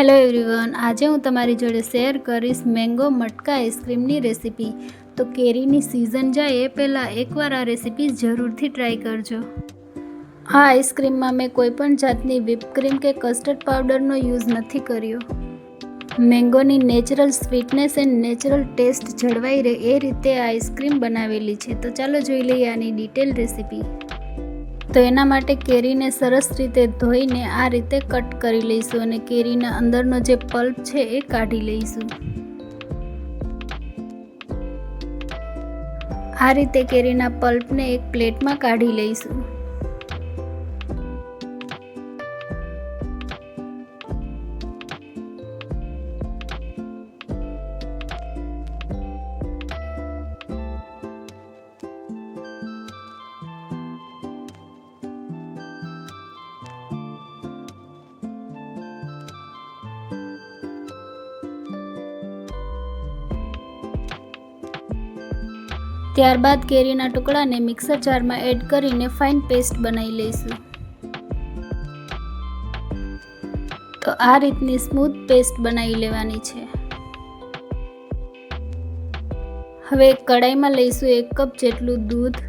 Hello everyone, આજે હું તમારી જોડે શેર કરીશ મેંગો મટકા આઈસ્ક્રીમની રેસીપી। તો કેરીની સિઝન જાય એ પહેલાં એકવાર આ રેસીપી જરૂરથી ટ્રાય કરજો। આ આઈસ્ક્રીમમાં મેં કોઈપણ જાતની વ્હીપ ક્રીમ કે કસ્ટર્ડ પાવડરનો યુઝ નથી કર્યો। મેંગોની natural sweetness and natural taste જળવાઈ રહે એ રીતે આ આઈસ્ક્રીમ બનાવેલી છે। તો ચાલો જોઈ લઈએ આની ડિટેલ રેસીપી। તો એના માટે કેરીને સરસ રીતે ધોઈને આ રીતે કટ કરી લઈશું અને કેરીના અંદરનો જે પલ્પ છે એ કાઢી લઈશું। આ રીતે કેરીના પલ્પને એક પ્લેટમાં કાઢી લઈશું। ત્યારબાદ કેરીના ટુકડાને મિક્સર જારમાં એડ કરીને ફાઇન પેસ્ટ બનાવી લઈશું। તો આ રીતની સ્મૂથ પેસ્ટ બનાવી લેવાની છે। હવે એક કડાઈમાં લઈશું 1 કપ જેટલું દૂધ।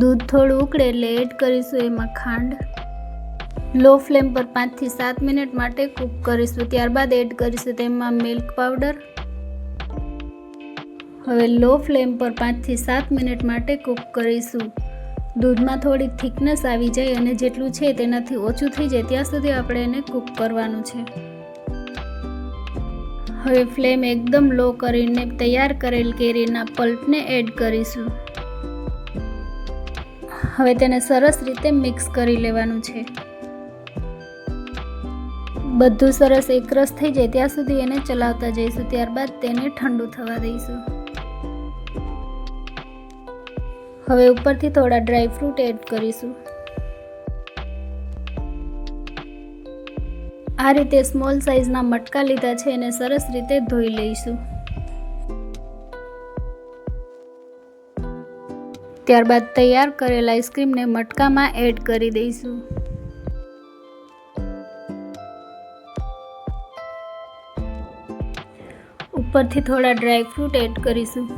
દૂધ થોડું ઉકળે એટલે એડ કરીશું એમાં ખાંડ। લો ફ્લેમ પર 5 થી 7 મિનિટ માટે કૂક કરીશું। ત્યારબાદ એડ કરીશું તેમાં મિલ્ક પાવડર। હવે લો ફ્લેમ પર 5 થી 7 મિનિટ માટે કૂક કરીશું। દૂધમાં થોડી થિકનેસ આવી જાય અને જેટલું છે તેનાથી ઓછું થઈ જાય ત્યાં સુધી આપણે એને કૂક કરવાનું છે। હવે ફ્લેમ એકદમ લો કરીને તૈયાર કરેલ કેરીના પલ્પને એડ કરીશું। હવે તેને સરસ રીતે મિક્સ કરી લેવાનું છે। બધું સરસ એકરસ થઈ જાય ત્યાં સુધી એને ચલાવતા જઈશું। ત્યારબાદ તેને ઠંડુ થવા દઈશું। હવે ઉપરથી થોડા ડ્રાય ફ્રૂટ એડ કરીશું। આ રીતે સ્મોલ સાઇઝના મટકા લીધા છે અને સરસ રીતે ધોઈ લઈશું। ત્યારબાદ તૈયાર કરેલ આઈસ્ક્રીમને મટકામાં એડ કરી દઈશું। ઉપરથી થોડા ડ્રાય ફ્રૂટ એડ કરીશું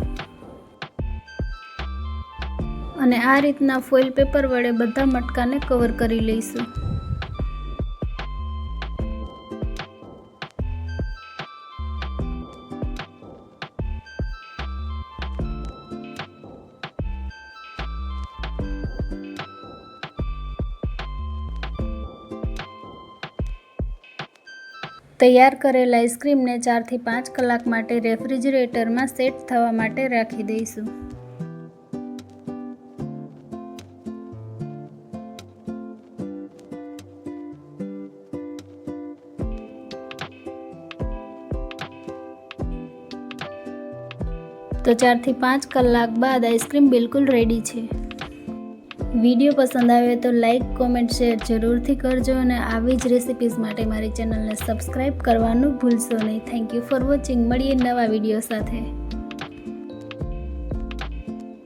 અને આ રીતના ફોઇલ પેપર વડે બધા મટકાને કવર કરી લઈશું। તૈયાર કરેલ આઈસ્ક્રીમને 4 થી 5 કલાક માટે રેફ્રિજરેટરમાં સેટ થવા માટે રાખી દઈશું। તો 4 થી 5 કલાક બાદ આઈસ્ક્રીમ બિલકુલ રેડી છે। વિડીયો પસંદ આવે તો લાઈક, કોમેન્ટ, શેર જરૂરથી કરજો અને આવી જ રેસિપીઝ માટે મારી ચેનલને સબસ્ક્રાઈબ કરવાનું ભૂલશો નહીં। Thank you for watching. મળીએ નવા વિડીયો સાથે।